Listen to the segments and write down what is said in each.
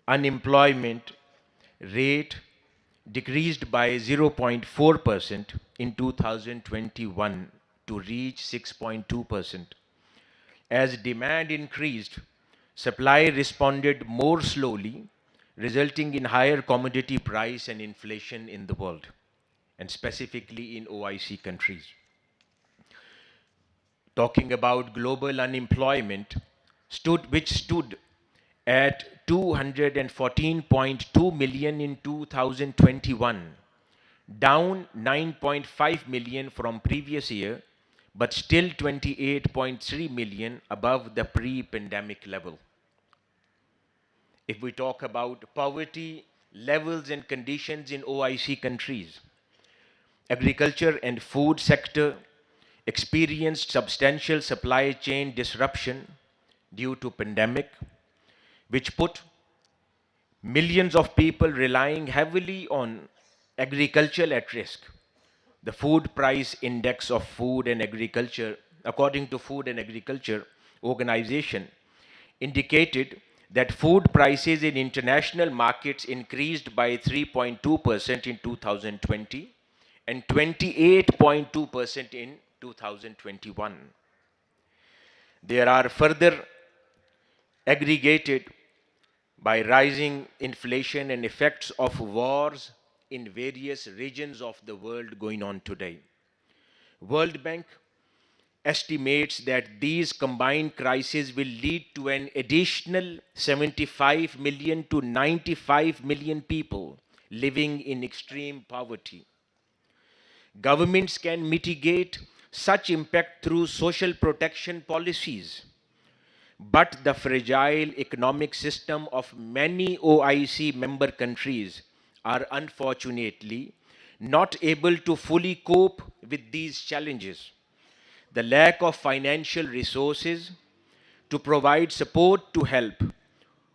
unemployment rate decreased by 0.4% in 2021 to reach 6.2%. As demand increased, supply responded more slowly, resulting in higher commodity price and inflation in the world, and specifically in OIC countries. Talking about global unemployment, which stood at 214.2 million in 2021, down 9.5 million from previous year, but still 28.3 million above the pre-pandemic level. If we talk about poverty levels and conditions in OIC countries, agriculture and food sector experienced substantial supply chain disruption due to pandemic, which put millions of people relying heavily on agriculture at risk. The food price index of food and agriculture, according to Food and Agriculture Organization, indicated that food prices in international markets increased by 3.2% in 2020 and 28.2% in 2021. There are further aggregated by rising inflation and effects of wars in various regions of the world going on today. World Bank estimates that these combined crises will lead to an additional 75 million to 95 million people living in extreme poverty. Governments can mitigate such impact through social protection policies, but the fragile economic system of many OIC member countries are unfortunately not able to fully cope with these challenges. The lack of financial resources to provide support to help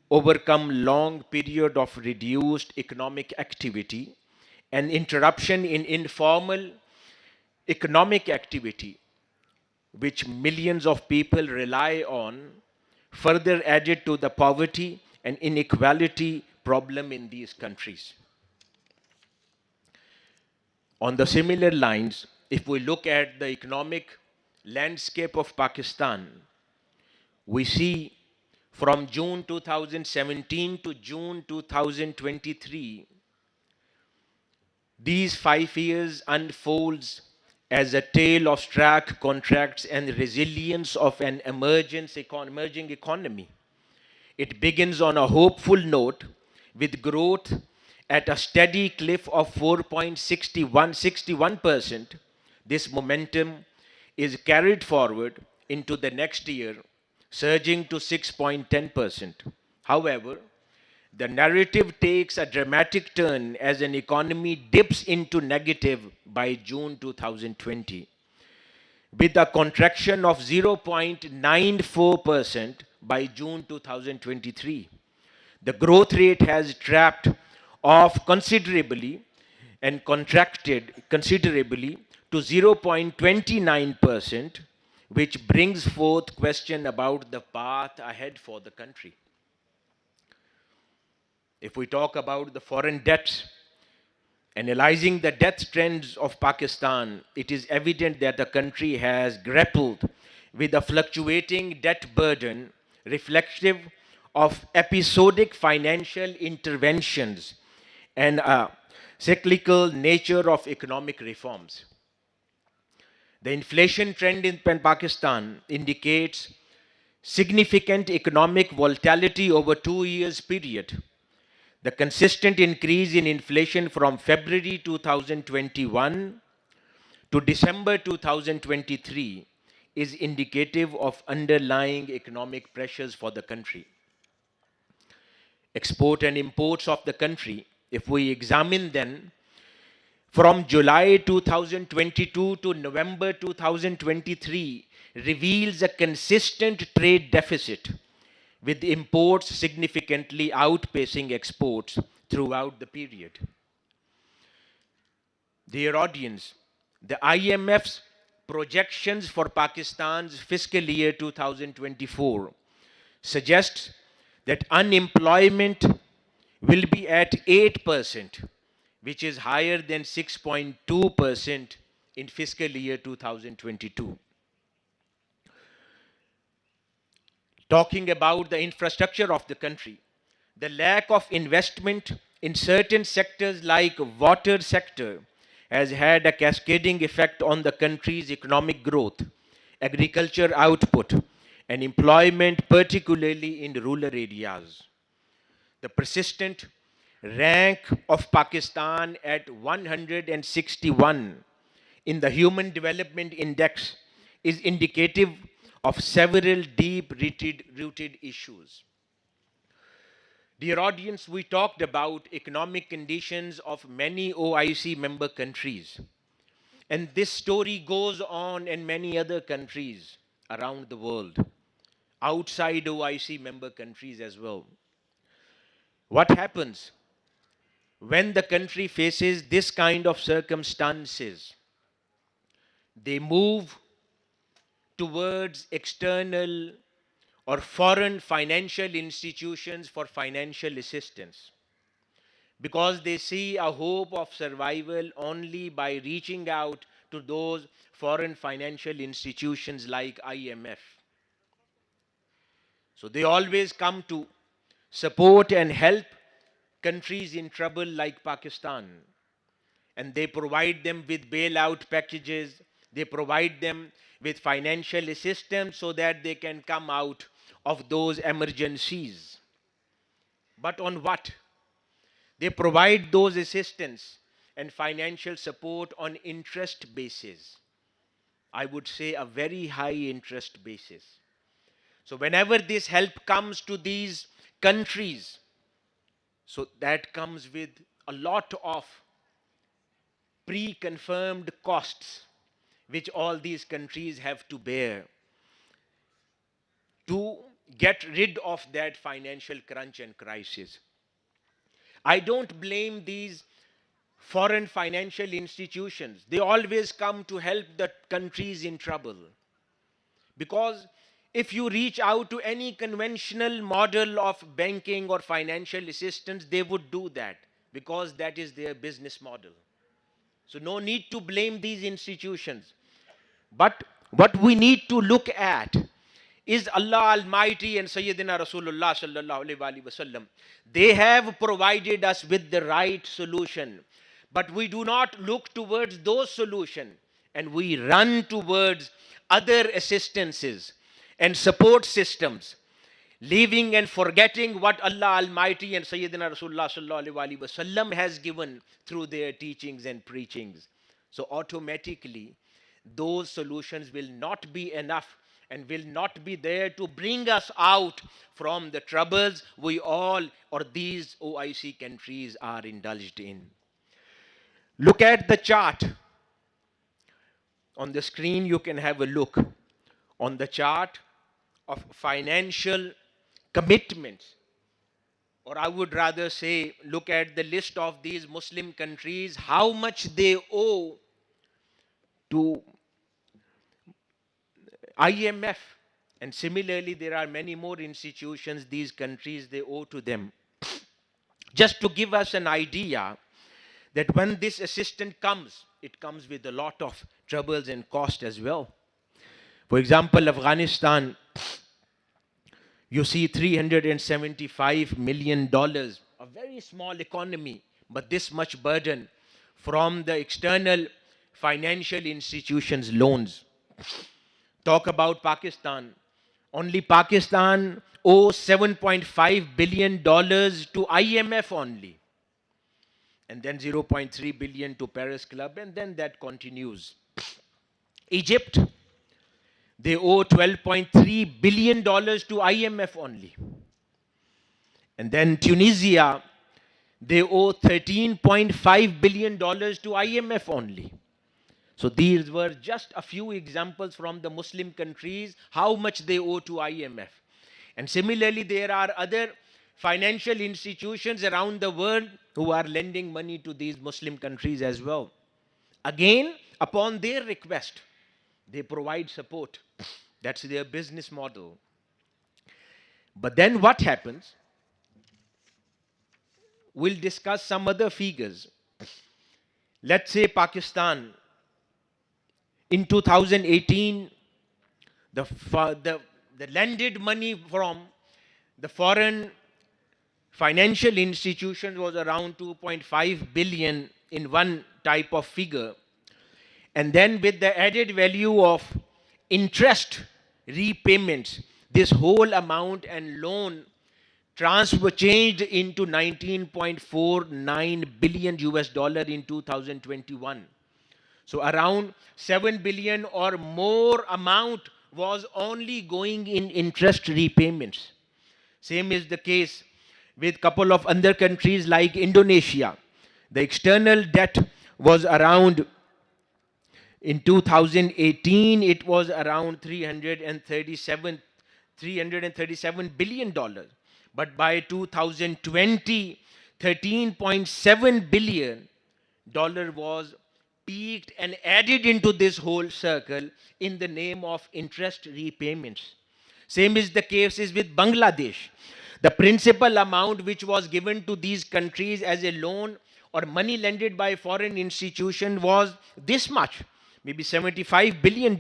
overcome long period of reduced economic activity and interruption in informal economic activity, which millions of people rely on, further added to the poverty and inequality problem in these countries. On the similar lines, if we look at the economic landscape of Pakistan, we see from June 2017 to June 2023, these 5 years unfolds as a tale of stark contrasts and resilience of an emerging economy. It begins on a hopeful note with growth at a steady clip of 4.61%. This momentum is carried forward into the next year, surging to 6.10%. However, the narrative takes a dramatic turn as an economy dips into negative by June 2020, with a contraction of 0.94% by June 2023. The growth rate has trapped off considerably and contracted considerably to 0.29%, which brings forth question about the path ahead for the country. If we talk about the foreign debts, analyzing the debt trends of Pakistan, it is evident that the country has grappled with a fluctuating debt burden reflective of episodic financial interventions and a cyclical nature of economic reforms. The inflation trend in Pakistan indicates significant economic volatility over 2 years period. The consistent increase in inflation from February 2021 to December 2023 is indicative of underlying economic pressures for the country. Export and imports of the country, if we examine them, from July 2022 to November 2023 reveals a consistent trade deficit, with imports significantly outpacing exports throughout the period. Dear audience, the IMF's projections for Pakistan's fiscal year 2024 suggests that unemployment will be at 8%, which is higher than 6.2% in fiscal year 2022. Talking about the infrastructure of the country, the lack of investment in certain sectors like water sector has had a cascading effect on the country's economic growth, agriculture output, and employment, particularly in rural areas. The persistent rank of Pakistan at 161 in the Human Development Index is indicative of several deep rooted issues. Dear audience, we talked about economic conditions of many OIC member countries. And this story goes on in many other countries around the world, outside OIC member countries as well. What happens when the country faces this kind of circumstances? They move towards external or foreign financial institutions for financial assistance because they see a hope of survival only by reaching out to those foreign financial institutions like IMF. So they always come to support and help countries in trouble like Pakistan. And they provide them with bailout packages. They provide them with financial assistance so that they can come out of those emergencies. But on what? They provide those assistance and financial support on interest basis. I would say a very high interest basis. So whenever this help comes to these countries, so that comes with a lot of pre-confirmed costs which all these countries have to bear to get rid of that financial crunch and crisis. I don't blame these foreign financial institutions. They always come to help the countries in trouble. Because if you reach out to any conventional model of banking or financial assistance, they would do that because that is their business model. So no need to blame these institutions. But what we need to look at is Allah Almighty and Sayyidina Rasulullah sallallahu alaihi wasallam. They have provided us with the right solution. But we do not look towards those solutions and we run towards other assistances and support systems, leaving and forgetting what Allah Almighty and Sayyidina Rasulullah sallallahu alaihi wasallam has given through their teachings and preachings. So automatically, those solutions will not be enough and will not be there to bring us out from the troubles we all or these OIC countries are indulged in. Look at the chart. On the screen, you can have a look on the chart of financial commitments. Or I would rather say, look at the list of these Muslim countries, how much they owe to IMF. And similarly, there are many more institutions, these countries, they owe to them. Just to give us an idea that when this assistance comes, it comes with a lot of troubles and cost as well. For example, Afghanistan, you see $375 million, a very small economy, but this much burden from the external financial institutions' loans. Talk about Pakistan. Only Pakistan owes $7.5 billion to IMF only. And then 0.3 billion to Paris Club, and then that continues. Egypt, they owe $12.3 billion to IMF only. And then Tunisia, they owe $13.5 billion to IMF only. So these were just a few examples from the Muslim countries, how much they owe to IMF. And similarly, there are other financial institutions around the world who are lending money to these Muslim countries as well. Again, upon their request, they provide support. That's their business model. But then what happens? we'll discuss some other figures. Let's say Pakistan in 2018, the lended money from the foreign financial institutions was around 2.5 billion in one type of figure. And then with the added value of interest repayments, this whole amount and loan transfer changed into 19.49 billion US dollar in 2021. So around 7 billion or more amount was only going in interest repayments. Same is the case with couple of other countries like Indonesia. The external debt was around, in 2018, it was around 337 billion dollars. But by 2020, 13.7 billion dollar was peaked and added into this whole circle in the name of interest repayments. Same is the case is with Bangladesh. The principal amount which was given to these countries as a loan or money lended by foreign institution was this much, maybe $75 billion.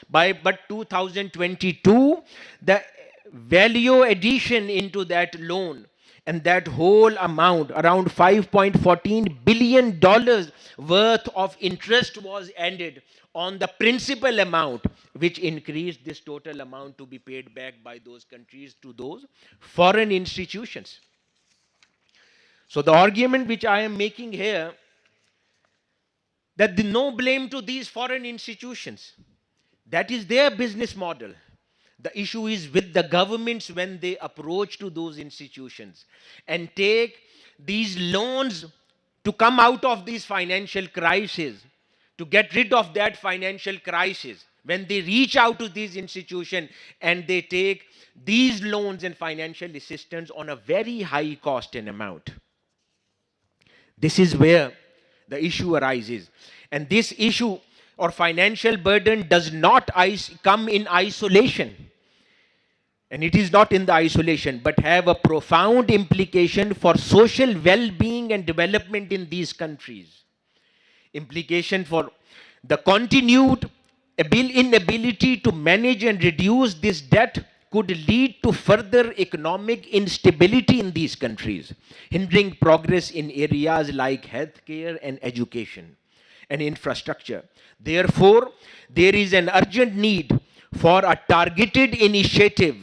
But 2022, the value addition into that loan and that whole amount, around $5.14 billion worth of interest was added on the principal amount, which increased this total amount to be paid back by those countries to those foreign institutions. So the argument which I am making here, that the no blame to these foreign institutions. That is their business model. The issue is with the governments when they approach to those institutions and take these loans to come out of these financial crises, to get rid of that financial crisis. When they reach out to these institutions and they take these loans and financial assistance on a very high cost and amount. This is where the issue arises. And this issue or financial burden does not come in isolation. And it is not in the isolation, but have a profound implication for social well-being and development in these countries. Implication for the continued inability to manage and reduce this debt could lead to further economic instability in these countries, hindering progress in areas like healthcare and education and infrastructure. Therefore, there is an urgent need for a targeted initiative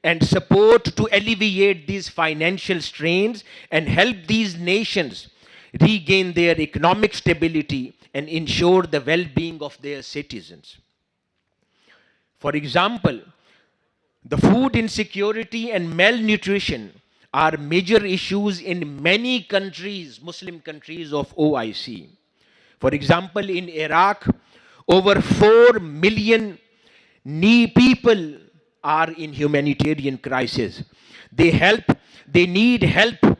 and support to alleviate these financial strains and help these nations regain their economic stability and ensure the well-being of their citizens. For example, the food insecurity and malnutrition are major issues in many countries, Muslim countries of OIC. For example, in Iraq, over 4 million people are in humanitarian crisis. They need help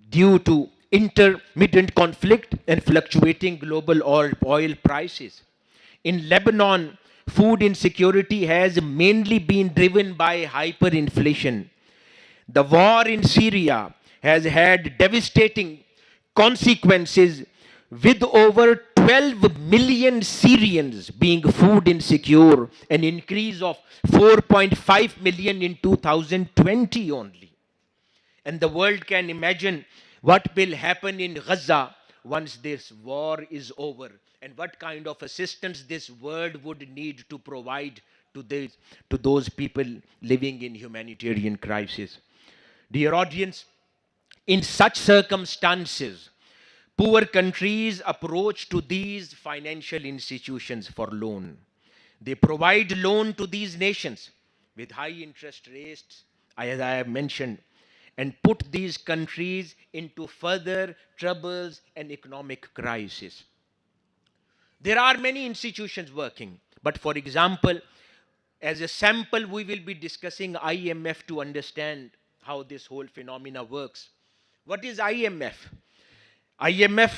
due to intermittent conflict and fluctuating global oil prices. In Lebanon, food insecurity has mainly been driven by hyperinflation. The war in Syria has had devastating consequences, with over 12 million Syrians being food insecure, an increase of 4.5 million in 2020 only. And the world can imagine what will happen in Gaza once this war is over, and what kind of assistance this world would need to provide to those people living in humanitarian crisis. Dear audience, in such circumstances, poor countries approach to these financial institutions for loan. They provide loan to these nations with high interest rates, as I have mentioned, and put these countries into further troubles and economic crisis. There are many institutions working, but for example, as a sample, we will be discussing IMF to understand how this whole phenomena works. What is IMF? IMF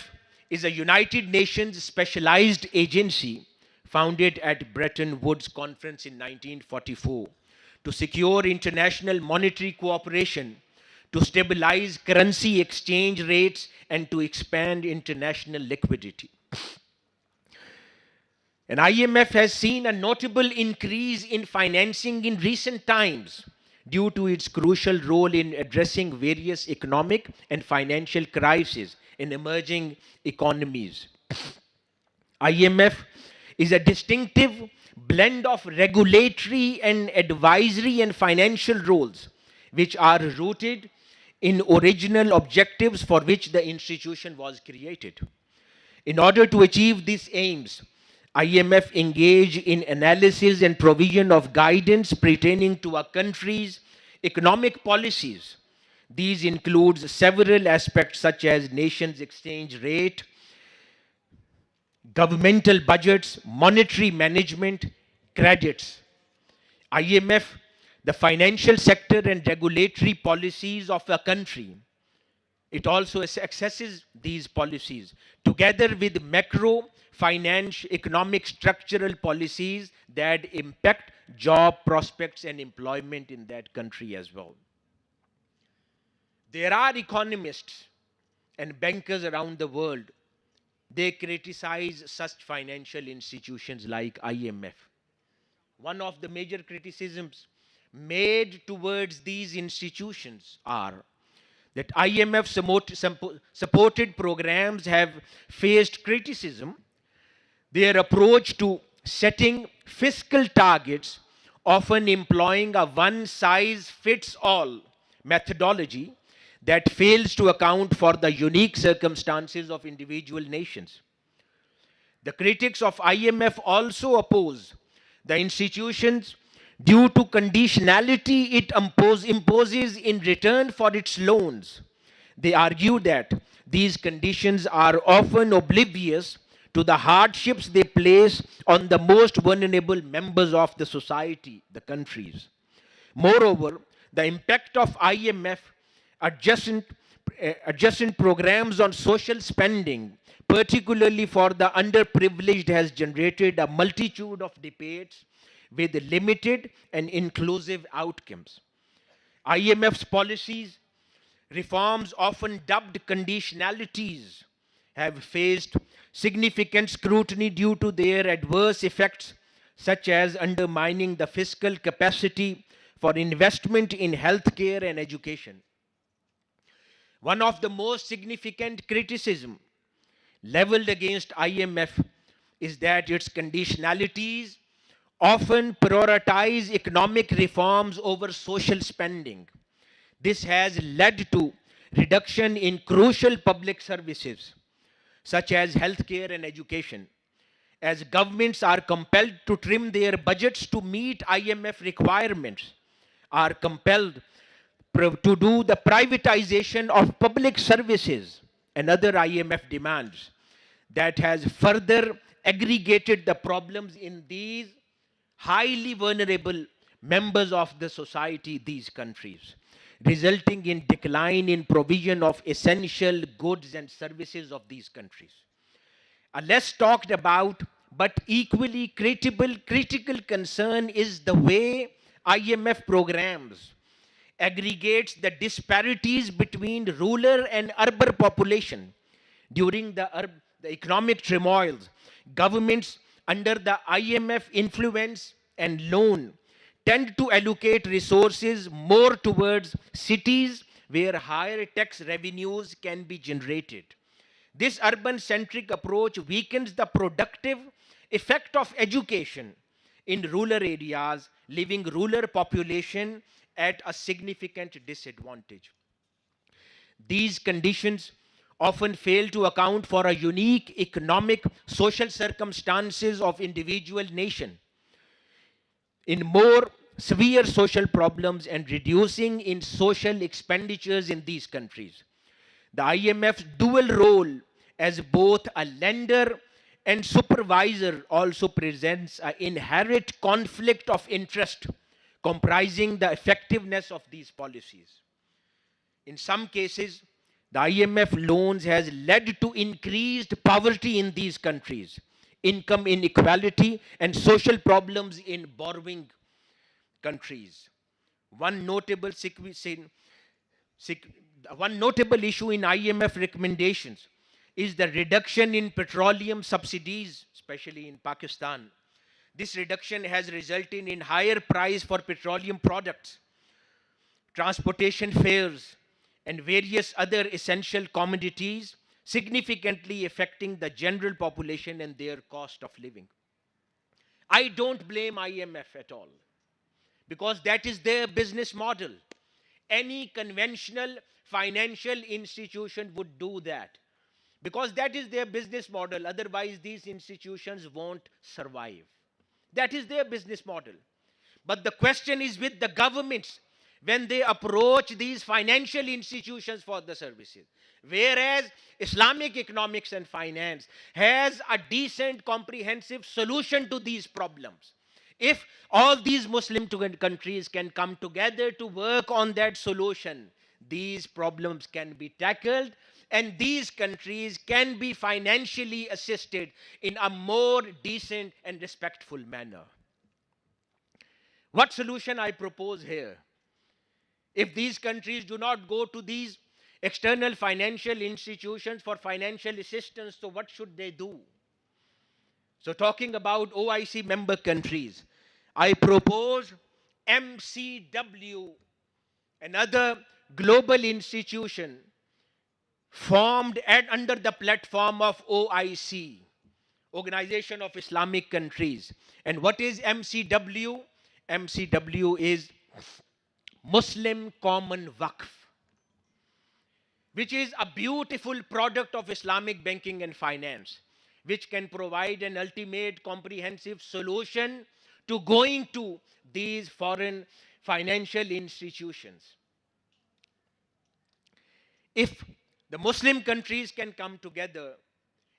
is a United Nations specialized agency founded at Bretton Woods Conference in 1944 to secure international monetary cooperation, to stabilize currency exchange rates and to expand international liquidity. And IMF has seen a notable increase in financing in recent times due to its crucial role in addressing various economic and financial crises in emerging economies. IMF is a distinctive blend of regulatory and advisory and financial roles, which are rooted in original objectives for which the institution was created. In order to achieve these aims, IMF engaged in analysis and provision of guidance pertaining to a country's economic policies. These include several aspects such as nation's exchange rate, governmental budgets, monetary management, credits. IMF, the financial sector and regulatory policies of a country. It also assesses these policies together with macro, finance, economic, structural policies that impact job prospects and employment in that country as well. There are economists and bankers around the world. They criticize such financial institutions like IMF. One of the major criticisms made towards these institutions are that IMF supported programs have faced criticism. Their approach to setting fiscal targets, often employing a one-size-fits-all methodology that fails to account for the unique circumstances of individual nations. The critics of IMF also oppose the institutions due to conditionality it imposes in return for its loans. They argue that these conditions are often oblivious to the hardships they place on the most vulnerable members of the society, the countries. Moreover, the impact of IMF adjacent programs on social spending, particularly for the underprivileged, has generated a multitude of debates with limited and inclusive outcomes. IMF's policies, reforms often dubbed conditionalities, have faced significant scrutiny due to their adverse effects, such as undermining the fiscal capacity for investment in healthcare and education. One of the most significant criticism leveled against IMF is that its conditionalities often prioritize economic reforms over social spending. This has led to reduction in crucial public services such as healthcare and education, as governments are compelled to trim their budgets to meet IMF requirements, are compelled to do the privatization of public services and other IMF demands that has further aggregated the problems in these highly vulnerable members of the society, these countries, resulting in decline in provision of essential goods and services of these countries. A less talked about but equally critical concern is the way IMF programs aggregates the disparities between rural and urban population. During the economic turmoils, governments under the IMF influence and loan tend to allocate resources more towards cities where higher tax revenues can be generated. This urban-centric approach weakens the productive effect of education in rural areas, leaving rural population at a significant disadvantage. These conditions often fail to account for a unique economic, social circumstances of individual nation in more severe social problems and reducing in social expenditures in these countries. The IMF's dual role as both a lender and supervisor also presents an inherent conflict of interest comprising the effectiveness of these policies. In some cases, the IMF loans has led to increased poverty in these countries, income inequality, and social problems in borrowing countries. One notable One notable issue in IMF recommendations is the reduction in petroleum subsidies, especially in Pakistan. This reduction has resulted in higher price for petroleum products, transportation fares, and various other essential commodities, significantly affecting the general population and their cost of living. I don't blame IMF at all, because that is their business model. Any conventional financial institution would do that, because that is their business model. Otherwise, these institutions won't survive. That is their business model. But the question is with the governments when they approach these financial institutions for the services. Whereas Islamic economics and finance has a decent, comprehensive solution to these problems. If all these Muslim countries can come together to work on that solution, these problems can be tackled and these countries can be financially assisted in a more decent and respectful manner. What solution I propose here? If these countries do not go to these external financial institutions for financial assistance, so what should they do? So talking about OIC member countries, I propose MCW, another global institution formed under the platform of OIC, Organization of Islamic Countries. And what is MCW? MCW is Muslim Common Waqf, which is a beautiful product of Islamic banking and finance, which can provide an ultimate comprehensive solution to going to these foreign financial institutions. If the Muslim countries can come together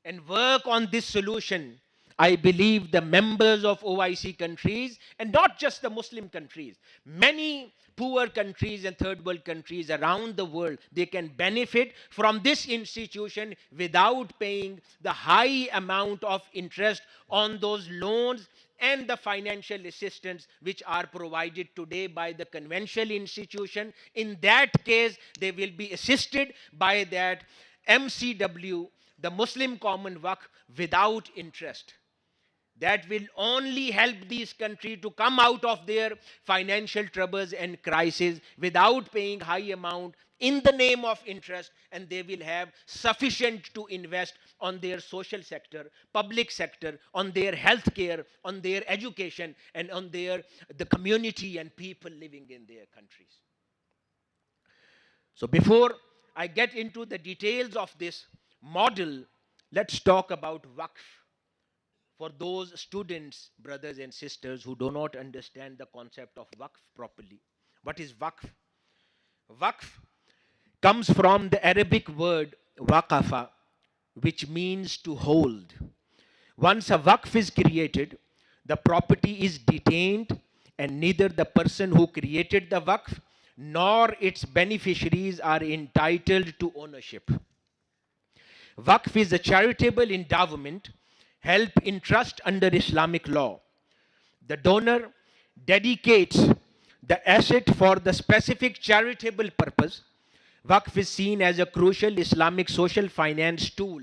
and work on this solution, I believe the members of OIC countries, and not just the Muslim countries, many poor countries and third world countries around the world, they can benefit from this institution without paying the high amount of interest on those loans and the financial assistance which are provided today by the conventional institution. In that case, they will be assisted by that MCW, the Muslim Common Waqf, without interest. That will only help these countries to come out of their financial troubles and crises without paying high amount in the name of interest, and they will have sufficient to invest on their social sector, public sector, on their health care, on their education, and on the community and people living in their countries. So before I get into the details of this model, let's talk about Waqf. For those students, brothers and sisters, who do not understand the concept of Waqf properly. What is Waqf? Waqf comes from the Arabic word waqafa, which means to hold. Once a Waqf is created, the property is detained and neither the person who created the Waqf nor its beneficiaries are entitled to ownership. Waqf is a charitable endowment help in trust under Islamic law. The donor dedicates the asset for the specific charitable purpose. Waqf is seen as a crucial Islamic social finance tool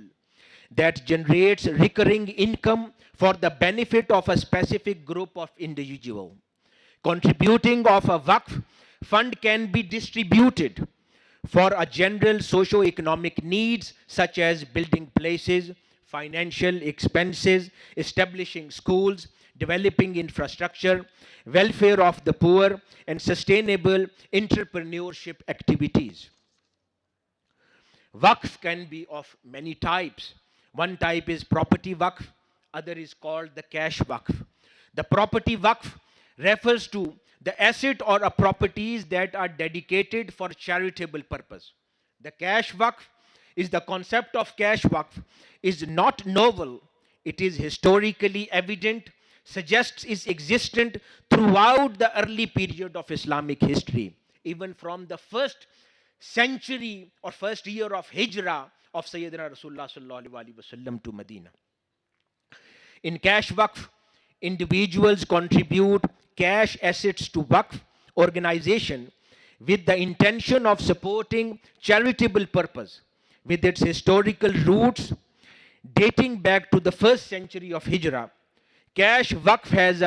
that generates recurring income for the benefit of a specific group of individuals. Contributing of a Waqf fund can be distributed for a general socio-economic needs such as building places, financial expenses, establishing schools, developing infrastructure, welfare of the poor, and sustainable entrepreneurship activities. Waqf can be of many types. One type is property Waqf, other is called the cash Waqf. The property Waqf refers to the asset or a properties that are dedicated for charitable purpose. The cash Waqf is the concept of cash Waqf is not novel. It is historically evident, suggests its existence throughout the early period of Islamic history, even from the first century or first year of Hijrah of Sayyidina Rasulullah sallallahu alaihi wasallam to Medina. In cash Waqf, individuals contribute cash assets to Waqf organization, with the intention of supporting charitable purpose. With its historical roots dating back to the first century of Hijrah, cash waqf has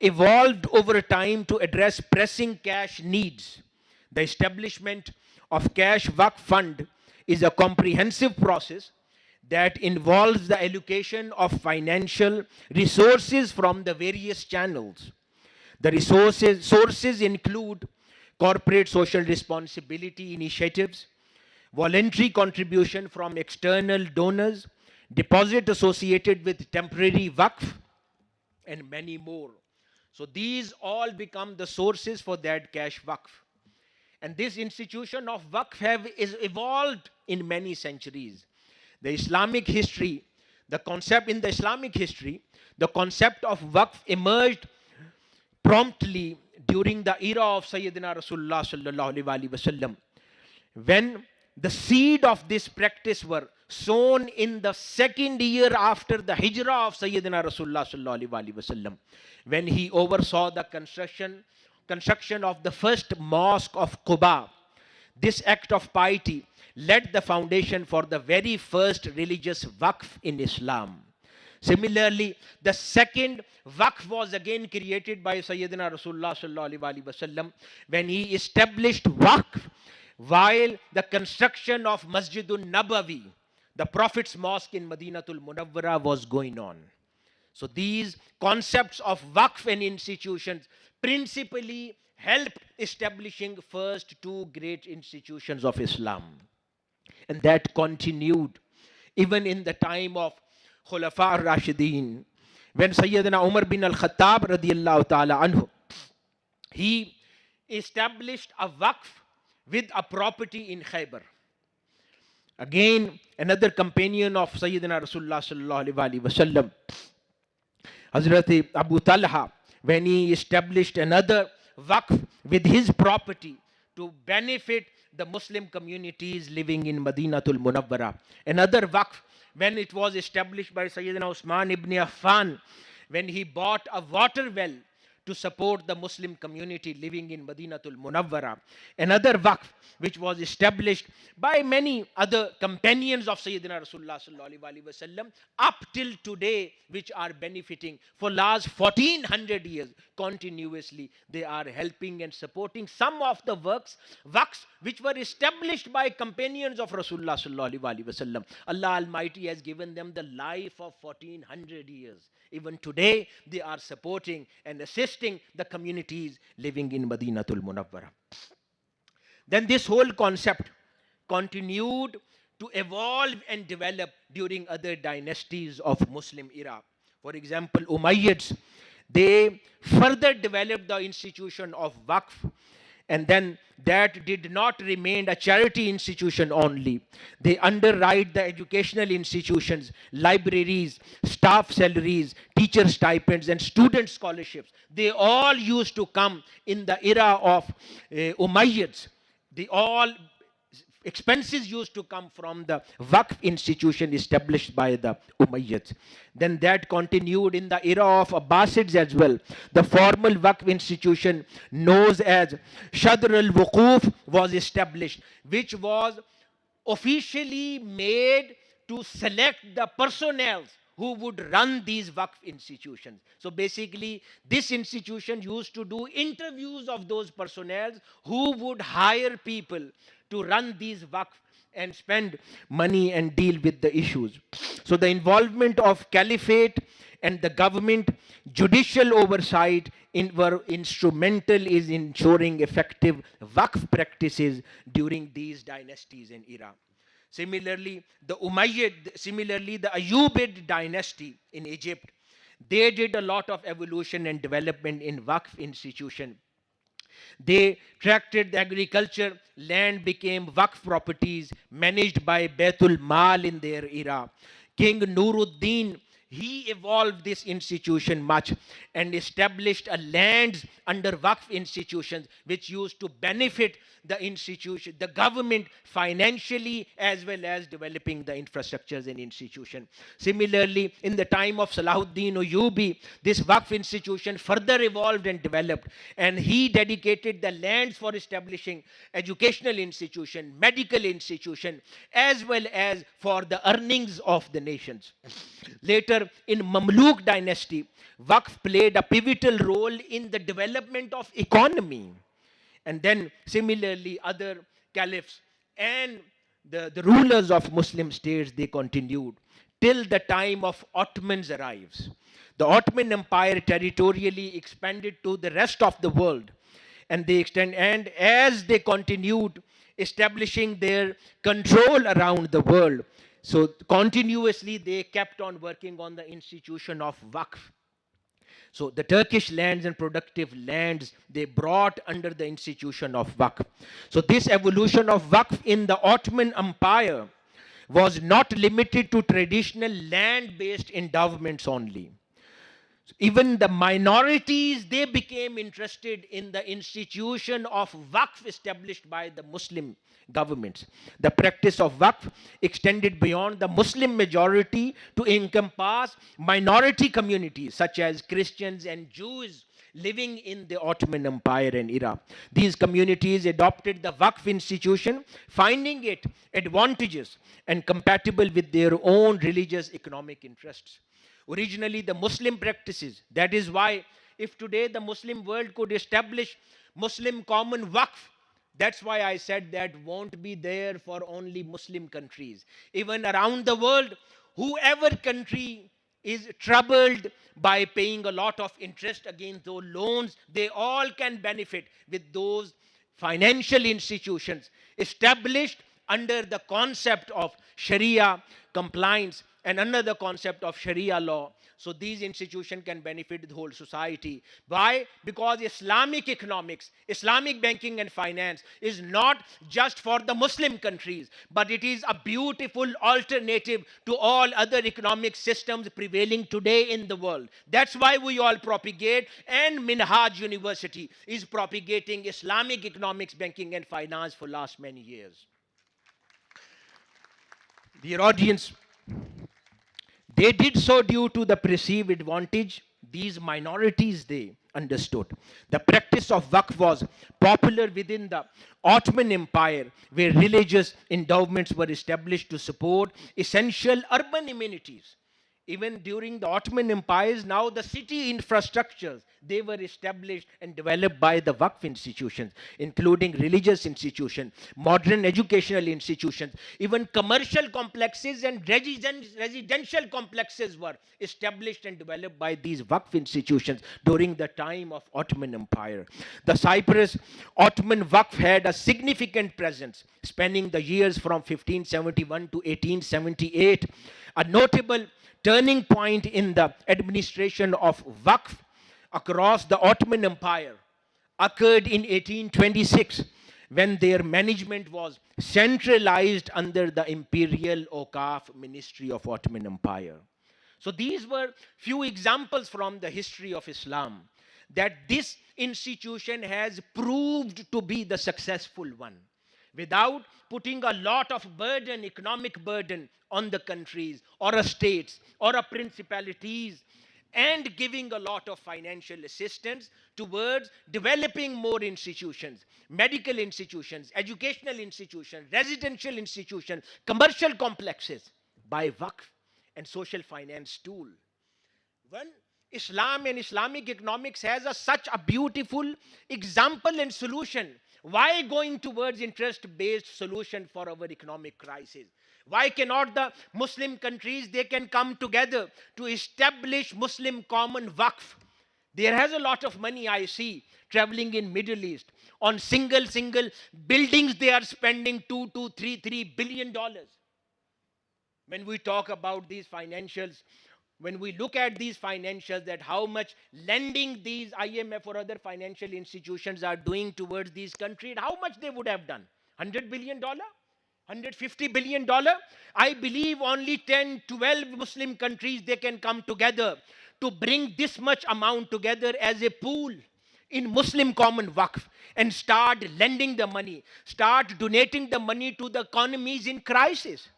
evolved over time to address pressing cash needs. The establishment of cash waqf fund is a comprehensive process that involves the allocation of financial resources from the various channels. The sources include corporate social responsibility initiatives, voluntary contribution from external donors, deposit associated with temporary waqf, and many more. So these all become the sources for that cash waqf. And this institution of waqf is evolved in many centuries. The Islamic history, the concept in the Islamic history, the concept of waqf emerged promptly during the era of Sayyidina Rasulullah sallallahu alaihi wasallam, when the seed of this practice were sown in the second year after the hijrah of Sayyidina Rasulullah sallallahu alaihi wasallam, when he oversaw the construction of the first mosque of Quba. This act of piety laid the foundation for the very first religious waqf in Islam. Similarly, the second waqf was again created by Sayyidina Rasulullah sallallahu alaihi wasallam when he established waqf while the construction of Masjidun Nabawi, the Prophet's mosque in Madinatul Munawwara, was going on. So these concepts of waqf and institutions principally helped establishing first two great institutions of Islam. And that continued even in the time of Khulafa al-Rashidin, when Sayyidina Umar bin al-Khattab radiyallahu ta'ala anhu, he established a waqf with a property in Khaybar. Again, another companion of Sayyidina Rasulullah sallallahu alaihi wasallam, Hazrat Abu Talha, when he established another waqf with his property to benefit the Muslim communities living in Madinatul Munawwara. Another waqf when it was established by Sayyidina Usman ibn Affan, when he bought a water well to support the Muslim community living in Madinatul Munawwara. Another waqf which was established by many other companions of Sayyidina Rasulullah sallallahu alaihi wasallam up till today, which are benefiting for last 1400 years continuously. They are helping and supporting some of the waqfs which were established by companions of Rasulullah sallallahu alaihi wasallam. Allah Almighty has given them the life of 1400 years. Even today, they are supporting and assisting the communities living in Madinatul Munawwara. Then this whole concept continued to evolve and develop during other dynasties of Muslim era. For example, Umayyads, they further developed the institution of waqf, and then that did not remain a charity institution only. They underwrite the educational institutions, libraries, staff salaries, teacher stipends, and student scholarships. They all used to come in the era of Umayyads. They all expenses used to come from the waqf institution established by the Umayyads. Then that continued in the era of Abbasids as well. The formal waqf institution known as Shadr al-Wuquf was established, which was officially made to select the personnel who would run these waqf institutions. So basically, this institution used to do interviews of those personnel who would hire people to run these waqf and spend money and deal with the issues. So the involvement of caliphate and the government judicial oversight were instrumental in ensuring effective waqf practices during these dynasties and era. Similarly, the Ayyubid dynasty in Egypt, they did a lot of evolution and development in waqf institution. They tracted the agriculture, land became waqf properties managed by Baitul Mal in their era. King Nur-ud-Din he evolved this institution much and established a lands under Waqf institutions which used to benefit the institution, the government financially as well as developing the infrastructures and institution. Similarly, in the time of Salahuddin Ayyubi, this Waqf institution further evolved and developed, and he dedicated the lands for establishing educational institution, medical institution, as well as for the earnings of the nations. Later, in Mamluk dynasty, Waqf played a pivotal role in the development of economy. And then similarly, other caliphs and the rulers of Muslim states, they continued till the time of Ottomans arrives. The Ottoman Empire territorially expanded to the rest of the world, and they extend, and as they continued establishing their control around the world, so continuously they kept on working on the institution of Waqf. So the Turkish lands and productive lands, they brought under the institution of Waqf. So this evolution of Waqf in the Ottoman Empire was not limited to traditional land-based endowments only. Even the minorities, they became interested in the institution of Waqf established by the Muslim governments. The practice of Waqf extended beyond the Muslim majority to encompass minority communities such as Christians and Jews living in the Ottoman Empire and era. These communities adopted the Waqf institution, finding it advantageous and compatible with their own religious economic interests. Originally, the Muslim practices. That is why, if today the Muslim world could establish Muslim common Waqf, that's why I said that won't be there for only Muslim countries. Even around the world, whoever country is troubled by paying a lot of interest against those loans, they all can benefit with those financial institutions established under the concept of Sharia compliance and under the concept of Sharia law. So these institutions can benefit the whole society. Why? Because Islamic economics, Islamic banking and finance is not just for the Muslim countries, but it is a beautiful alternative to all other economic systems prevailing today in the world. That's why we all propagate, and Minhaj University is propagating Islamic economics, banking and finance for last many years. Dear audience, they did so due to the perceived advantage these minorities they understood. The practice of Waqf was popular within the Ottoman Empire, where religious endowments were established to support essential urban amenities. Even during the Ottoman empires, now the city infrastructures, they were established and developed by the Waqf institutions, including religious institutions, modern educational institutions, even commercial complexes and residential complexes were established and developed by these Waqf institutions during the time of Ottoman Empire. The Cyprus Ottoman Waqf had a significant presence, spanning the years from 1571 to 1878. A notable turning point in the administration of Waqf across the Ottoman Empire occurred in 1826, when their management was centralized under the Imperial Awqaf Ministry of Ottoman Empire. So these were few examples from the history of Islam that this institution has proved to be the successful one, without putting a lot of burden, economic burden on the countries or states or principalities, and giving a lot of financial assistance towards developing more institutions, medical institutions, educational institutions, residential institutions, commercial complexes by Waqf and social finance tool. When Islam and Islamic economics has such a beautiful example and solution, why going towards interest-based solution for our economic crisis? Why cannot the Muslim countries, they can come together to establish Muslim common Waqf? There has a lot of money I see traveling in Middle East. On single buildings, they are spending $2 to 3 billion. When we talk about these financials, when we look at these financials, that how much lending these IMF or other financial institutions are doing towards these countries, how much they would have done? $100 billion? $150 billion. I believe only 10, 12 Muslim countries, they can come together to bring this much amount together as a pool in Muslim common waqf and start lending the money, start donating the money to the economies in crisis,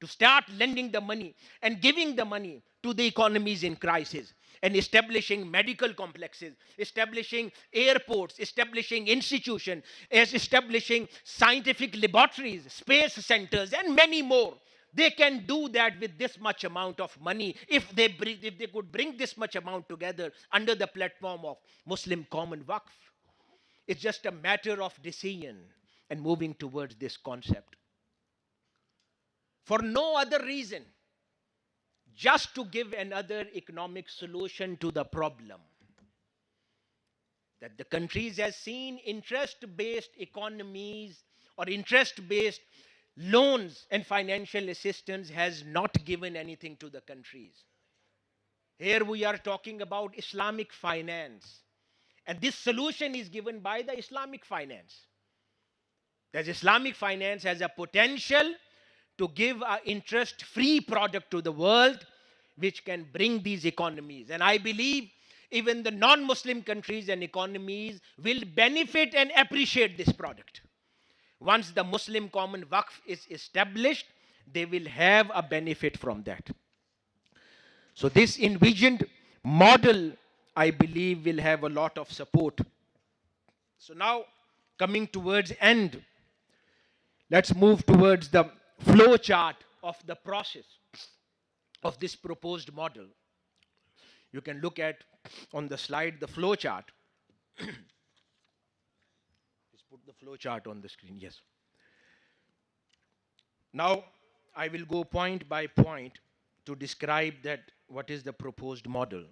to start lending the money and giving the money to the economies in crisis, and establishing medical complexes, establishing airports, establishing institutions, establishing scientific laboratories, space centers, and many more. They can do that with this much amount of money if they could bring this much amount together under the platform of Muslim common waqf. It's just a matter of decision and moving towards this concept. For no other reason, just to give another economic solution to the problem. That the countries has seen interest-based economies or interest-based loans and financial assistance has not given anything to the countries. Here we are talking about Islamic finance. And this solution is given by the Islamic finance. That Islamic finance has a potential to give an interest-free product to the world which can bring these economies. And I believe even the non-Muslim countries and economies will benefit and appreciate this product. Once the Muslim common waqf is established, they will have a benefit from that. So this envisioned model, I believe, will have a lot of support. So now, coming towards end, let's move towards the flow chart of the process of this proposed model. You can look at on the slide the flow chart. Let's put the flow chart on the screen. Yes. Now I will go point by point to describe that what is the proposed model.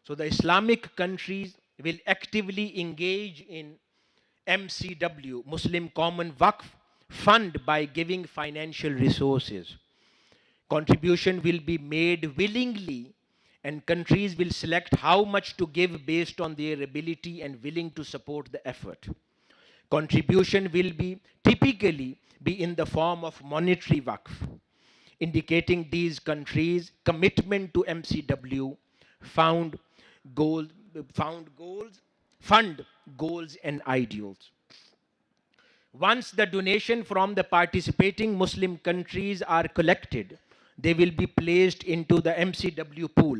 So the Islamic countries will actively engage in MCW, Muslim Common Waqf Fund, by giving financial resources. Contribution will be made willingly, and countries will select how much to give based on their ability and willing to support the effort. Contribution will be typically be in the form of monetary waqf, indicating these countries' commitment to MCW, fund goals, and ideals. Once the donation from the participating Muslim countries are collected, they will be placed into the MCW pool.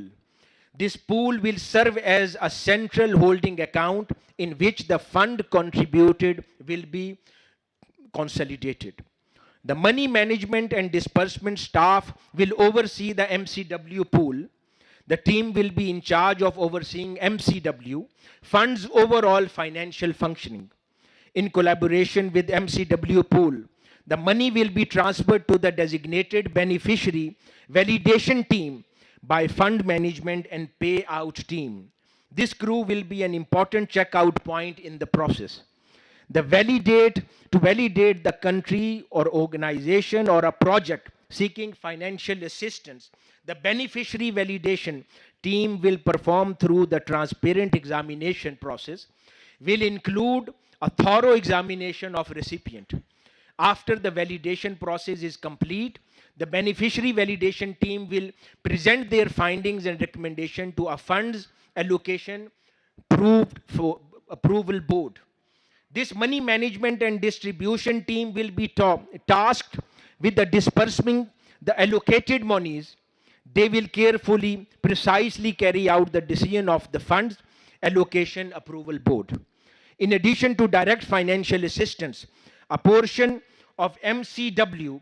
This pool will serve as a central holding account in which the fund contributed will be consolidated. The money management and disbursement staff will oversee the MCW pool. The team will be in charge of overseeing MCW fund's overall financial functioning. In collaboration with MCW pool, the money will be transferred to the designated beneficiary validation team by fund management and payout team. This crew will be an important checkout point in the process. To validate the country or organization or a project seeking financial assistance, the beneficiary validation team will perform through the transparent examination process, will include a thorough examination of recipient. After the validation process is complete, the beneficiary validation team will present their findings and recommendation to a funds allocation approval board. This money management and distribution team will be tasked with the disbursing the allocated monies. They will carefully, precisely carry out the decision of the funds allocation approval board. In addition to direct financial assistance, a portion of MCW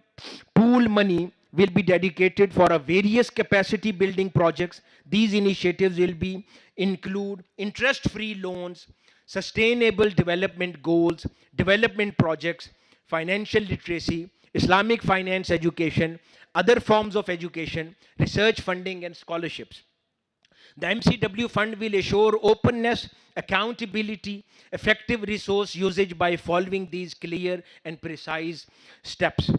pool money will be dedicated for a various capacity building projects. These initiatives will include interest-free loans, sustainable development goals, development projects, financial literacy, Islamic finance education, other forms of education, research funding, and scholarships. The MCW fund will assure openness, accountability, effective resource usage by following these clear and precise steps.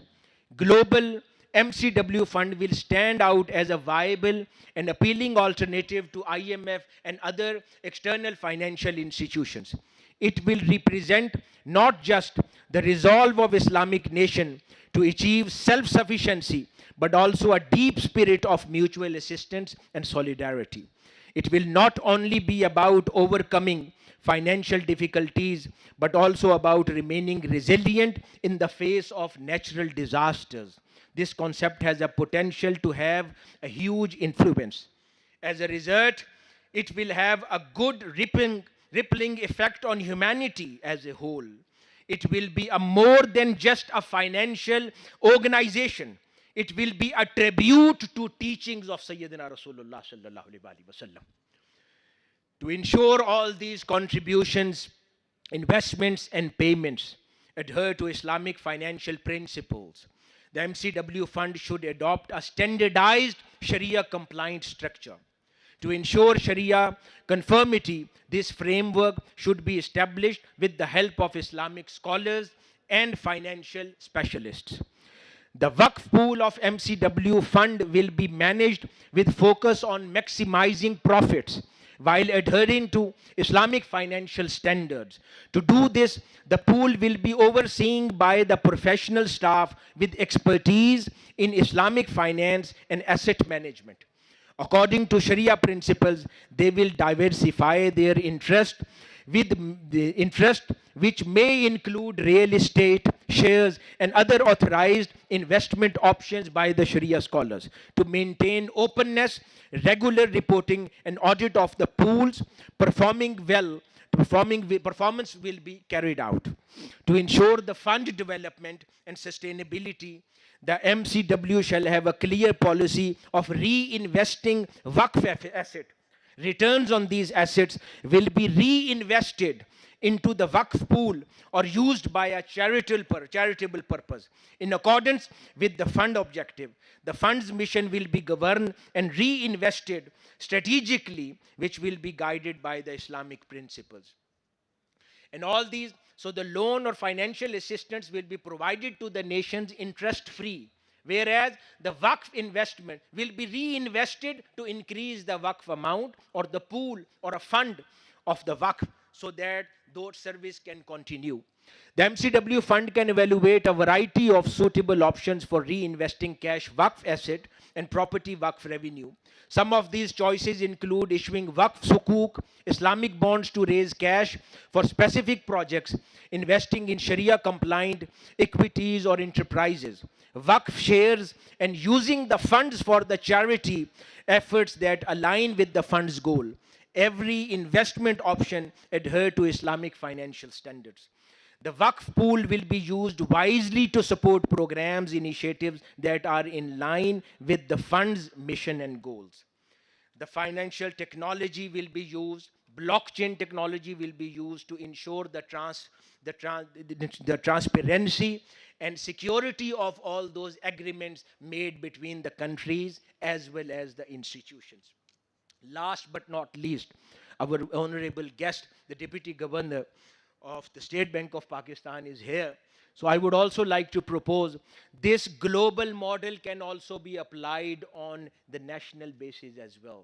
Global MCW fund will stand out as a viable and appealing alternative to IMF and other external financial institutions. It will represent not just the resolve of Islamic nation to achieve self-sufficiency, but also a deep spirit of mutual assistance and solidarity. It will not only be about overcoming financial difficulties, but also about remaining resilient in the face of natural disasters. This concept has a potential to have a huge influence. As a result, it will have a good rippling effect on humanity as a whole. It will be a more than just a financial organization. It will be a tribute to teachings of Sayyidina Rasulullah sallallahu alaihi wasallam. To ensure all these contributions, investments, and payments adhere to Islamic financial principles, the MCW fund should adopt a standardized Sharia compliant structure. To ensure Sharia conformity, this framework should be established with the help of Islamic scholars and financial specialists. The Waqf pool of MCW fund will be managed with focus on maximizing profits while adhering to Islamic financial standards. To do this, the pool will be overseen by the professional staff with expertise in Islamic finance and asset management. According to Sharia principles, they will diversify their interest with the interest which may include real estate, shares, and other authorized investment options by the Sharia scholars. To maintain openness, regular reporting and audit of the pools performance will be carried out. To ensure the fund development and sustainability, the MCW shall have a clear policy of reinvesting Waqf asset. Returns on these assets will be reinvested into the Waqf pool or used by a charitable purpose. In accordance with the fund objective, the fund's mission will be governed and reinvested strategically, which will be guided by the Islamic principles. And all these, so the loan or financial assistance will be provided to the nations interest-free, whereas the Waqf investment will be reinvested to increase the Waqf amount or the pool or a fund of the Waqf so that those service can continue. The MCW fund can evaluate a variety of suitable options for reinvesting cash Waqf asset and property Waqf revenue. Some of these choices include issuing Waqf sukuk, Islamic bonds to raise cash for specific projects, investing in Sharia compliant equities or enterprises, Waqf shares, and using the funds for the charity efforts that align with the fund's goal. Every investment option adhere to Islamic financial standards. The Waqf pool will be used wisely to support programs, initiatives that are in line with the fund's mission and goals. The financial technology will be used, blockchain technology will be used to ensure the transparency and security of all those agreements made between the countries as well as the institutions. Last but not least, our honorable guest, the Deputy Governor of the State Bank of Pakistan is here. So I would also like to propose this global model can also be applied on the national basis as well.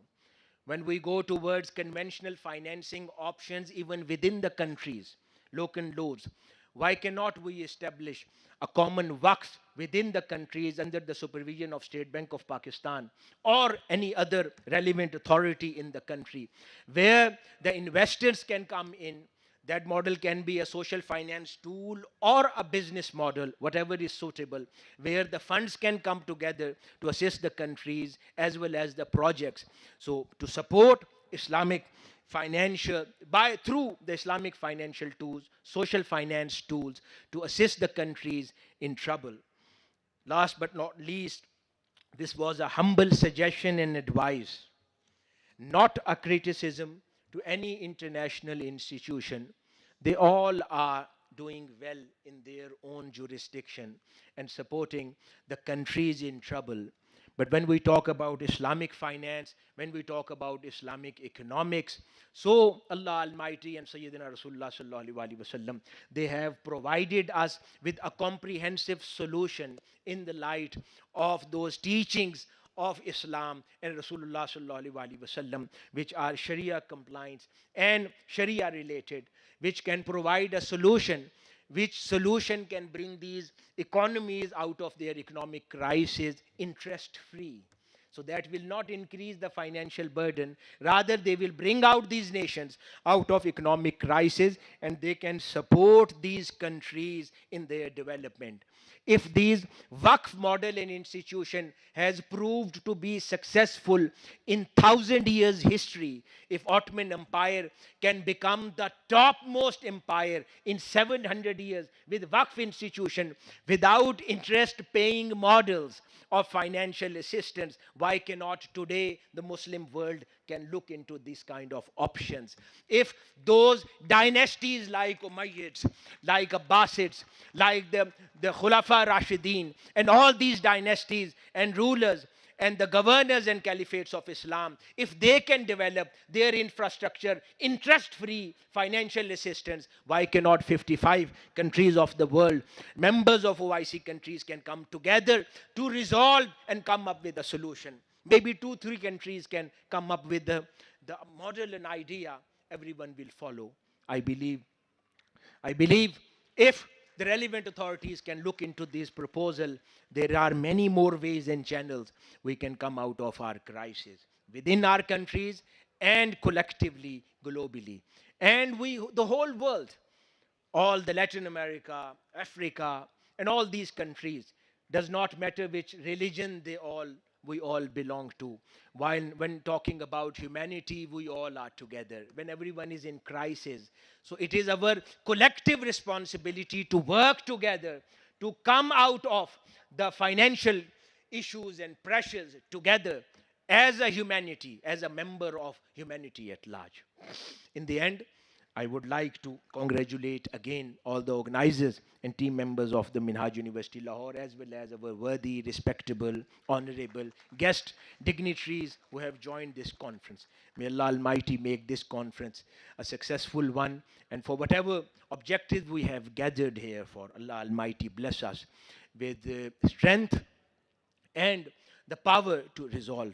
When we go towards conventional financing options even within the countries, local laws, why cannot we establish a common Waqf within the countries under the supervision of State Bank of Pakistan or any other relevant authority in the country where the investors can come in? That model can be a social finance tool or a business model, whatever is suitable, where the funds can come together to assist the countries as well as the projects. So to support Islamic financial, through the Islamic financial tools, social finance tools, to assist the countries in trouble. Last but not least, this was a humble suggestion and advice, not a criticism to any international institution. They all are doing well in their own jurisdiction and supporting the countries in trouble. But when we talk about Islamic finance, when we talk about Islamic economics, so Allah Almighty and Sayyidina Rasulullah sallallahu alaihi wasallam, they have provided us with a comprehensive solution in the light of those teachings of Islam and Rasulullah sallallahu alaihi wasallam, which are Sharia compliant and Sharia related, which can provide a solution which solution can bring these economies out of their economic crisis interest free. So that will not increase the financial burden. Rather, they will bring out these nations out of economic crisis, and they can support these countries in their development. If these Waqf model and institution has proved to be successful in 1,000 years history, if Ottoman Empire can become the topmost empire in 700 years with Waqf institution without interest paying models of financial assistance, why cannot today the Muslim world can look into these kind of options? If those dynasties like Umayyads, like Abbasids, like the Khulafa Rashidin, and all these dynasties and rulers and the governors and caliphates of Islam, if they can develop their infrastructure, interest free financial assistance, why cannot 55 countries of the world, members of OIC countries, can come together to resolve and come up with a solution? Maybe 2, 3 countries can come up with the model and idea, everyone will follow. I believe I believe if the relevant authorities can look into this proposal, there are many more ways and channels we can come out of our crisis within our countries and collectively, globally. And the whole world, all the Latin America, Africa, and all these countries, does not matter which religion we all belong to. While when talking about humanity, we all are together. When everyone is in crisis, so it is our collective responsibility to work together to come out of the financial issues and pressures together as a humanity, as a member of humanity at large. In the end, I would like to congratulate again all the organizers and team members of the Minhaj University Lahore, as well as our worthy, respectable, honorable guest dignitaries who have joined this conference. May Allah Almighty make this conference a successful one, and for whatever objective we have gathered here for, Allah Almighty bless us with strength and the power to resolve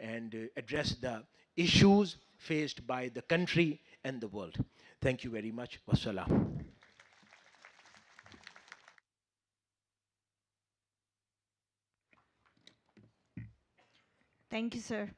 and address the issues faced by the country and the world. Thank you very much. Wassalam. Thank you, sir.